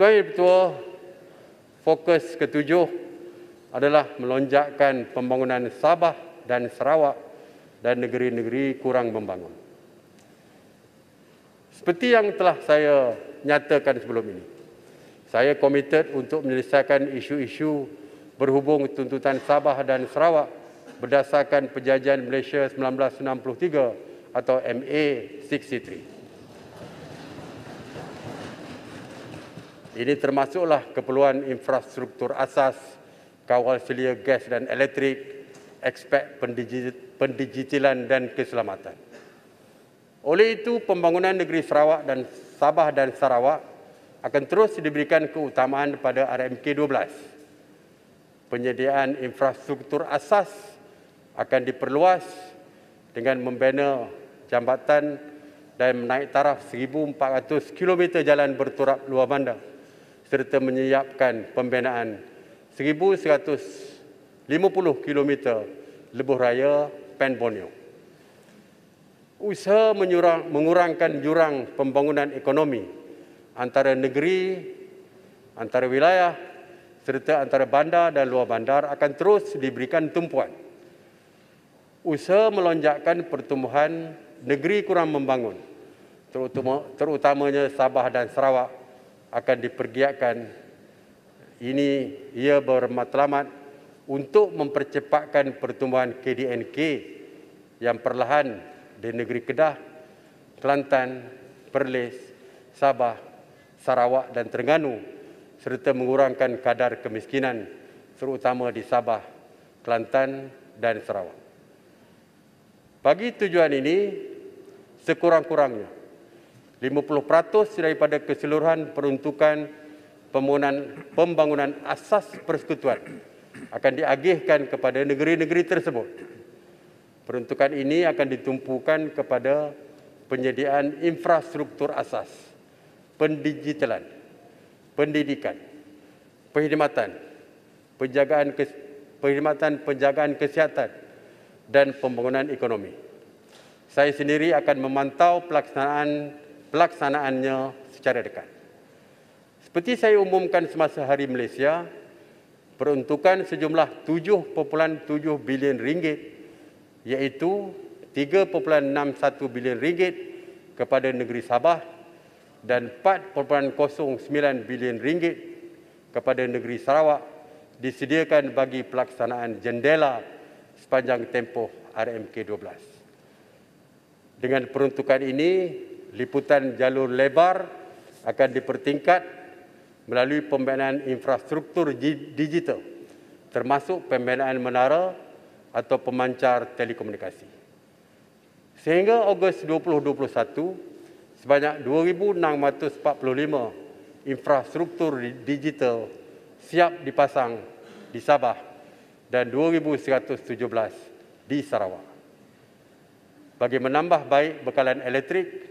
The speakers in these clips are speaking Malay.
Tuan Yang Bertuah, fokus ketujuh adalah melonjakkan pembangunan Sabah dan Sarawak dan negeri-negeri kurang membangun. Seperti yang telah saya nyatakan sebelum ini, saya komited untuk menyelesaikan isu-isu berhubung tuntutan Sabah dan Sarawak berdasarkan Perjanjian Malaysia 1963 atau MA 63. Ini termasuklah keperluan infrastruktur asas, kawal selia gas dan elektrik, aspek pendigitalan dan keselamatan. Oleh itu, pembangunan negeri Sarawak dan Sabah dan Sarawak akan terus diberikan keutamaan pada RMK 12. Penyediaan infrastruktur asas akan diperluas dengan membina jambatan dan menaik taraf 1,400 km jalan berturap luar bandar serta menyiapkan pembinaan 1,150 km lebuh raya Pen Borneo. Usaha mengurangkan jurang pembangunan ekonomi antara negeri, antara wilayah serta antara bandar dan luar bandar akan terus diberikan tumpuan. Usaha melonjakkan pertumbuhan negeri kurang membangun, terutamanya Sabah dan Sarawak, akan dipergiatkan. Ia bermatlamat untuk mempercepatkan pertumbuhan KDNK yang perlahan di negeri Kedah, Kelantan, Perlis, Sabah, Sarawak dan Terengganu serta mengurangkan kadar kemiskinan terutama di Sabah, Kelantan dan Sarawak. Bagi tujuan ini, sekurang-kurangnya 50% daripada keseluruhan peruntukan pembangunan asas persekutuan akan diagihkan kepada negeri-negeri tersebut. Peruntukan ini akan ditumpukan kepada penyediaan infrastruktur asas, pendigitalan, pendidikan, perkhidmatan, penjagaan kesihatan dan pembangunan ekonomi. Saya sendiri akan memantau pelaksanaannya secara dekat. Seperti saya umumkan semasa Hari Malaysia, peruntukan sejumlah 7.7 bilion ringgit iaitu 3.61 bilion ringgit kepada negeri Sabah dan 4.09 bilion ringgit kepada negeri Sarawak disediakan bagi pelaksanaan jendela sepanjang tempoh RMK 12. Dengan peruntukan ini, liputan jalur lebar akan dipertingkat melalui pembinaan infrastruktur digital, termasuk pembinaan menara atau pemancar telekomunikasi. Sehingga Ogos 2021, sebanyak 2,645 infrastruktur digital siap dipasang di Sabah dan 2,117 di Sarawak. Bagi menambah baik bekalan elektrik,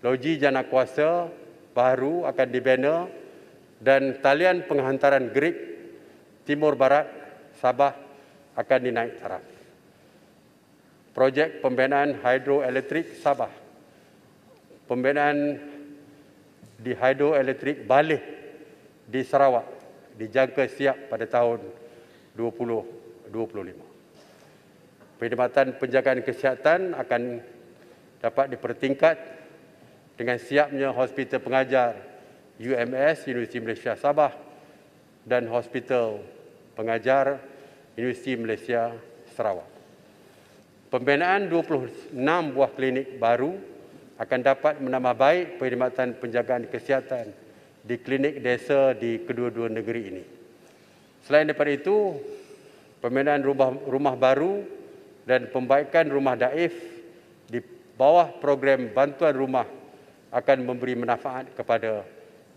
loji jana kuasa baru akan dibina dan talian penghantaran grid Timur Barat Sabah akan dinaik taraf. Projek pembinaan hidroelektrik Sabah, pembinaan di hidroelektrik Baleh di Sarawak dijangka siap pada tahun 2025. Perkhidmatan penjagaan kesihatan akan dapat dipertingkat dengan siapnya Hospital Pengajar UMS Universiti Malaysia Sabah dan Hospital Pengajar Universiti Malaysia Sarawak. Pembinaan 26 buah klinik baru akan dapat menambah baik perkhidmatan penjagaan kesihatan di klinik desa di kedua-dua negeri ini. Selain daripada itu, pembinaan rumah baru dan pembaikan rumah daif di bawah program bantuan rumah akan memberi manfaat kepada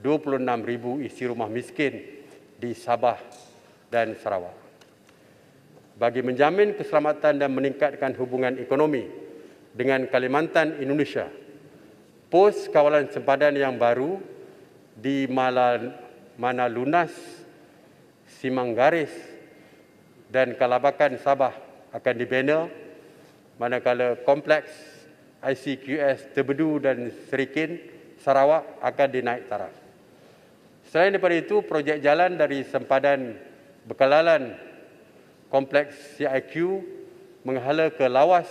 26,000 isi rumah miskin di Sabah dan Sarawak. Bagi menjamin keselamatan dan meningkatkan hubungan ekonomi dengan Kalimantan Indonesia, pos kawalan sempadan yang baru di Manalunas, Simanggaris dan Kalabakan Sabah akan dibina, manakala kompleks ICQS Terbedu dan Serikin Sarawak akan dinaik taraf. Selain daripada itu, projek jalan dari sempadan Bekalalan Kompleks CIQ menghala ke Lawas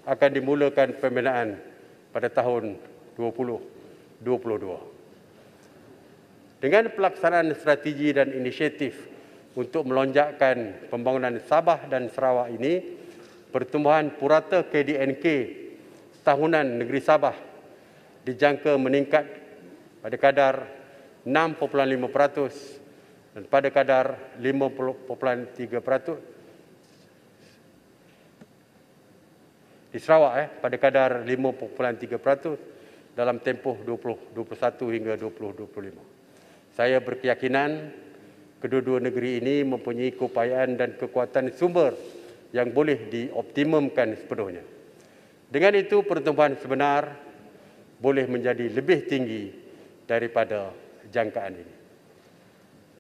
akan dimulakan pembinaan pada tahun 2022. Dengan pelaksanaan strategi dan inisiatif untuk melonjakkan pembangunan Sabah dan Sarawak ini, pertumbuhan purata KDNK tahunan negeri Sabah dijangka meningkat pada kadar 6.5% dan pada kadar 5.3% di Sarawak pada kadar 5.3% dalam tempoh 2021 hingga 2025. Saya berkeyakinan kedua-dua negeri ini mempunyai keupayaan dan kekuatan sumber yang boleh dioptimumkan sepenuhnya. Dengan itu, pertumbuhan sebenar boleh menjadi lebih tinggi daripada jangkaan ini.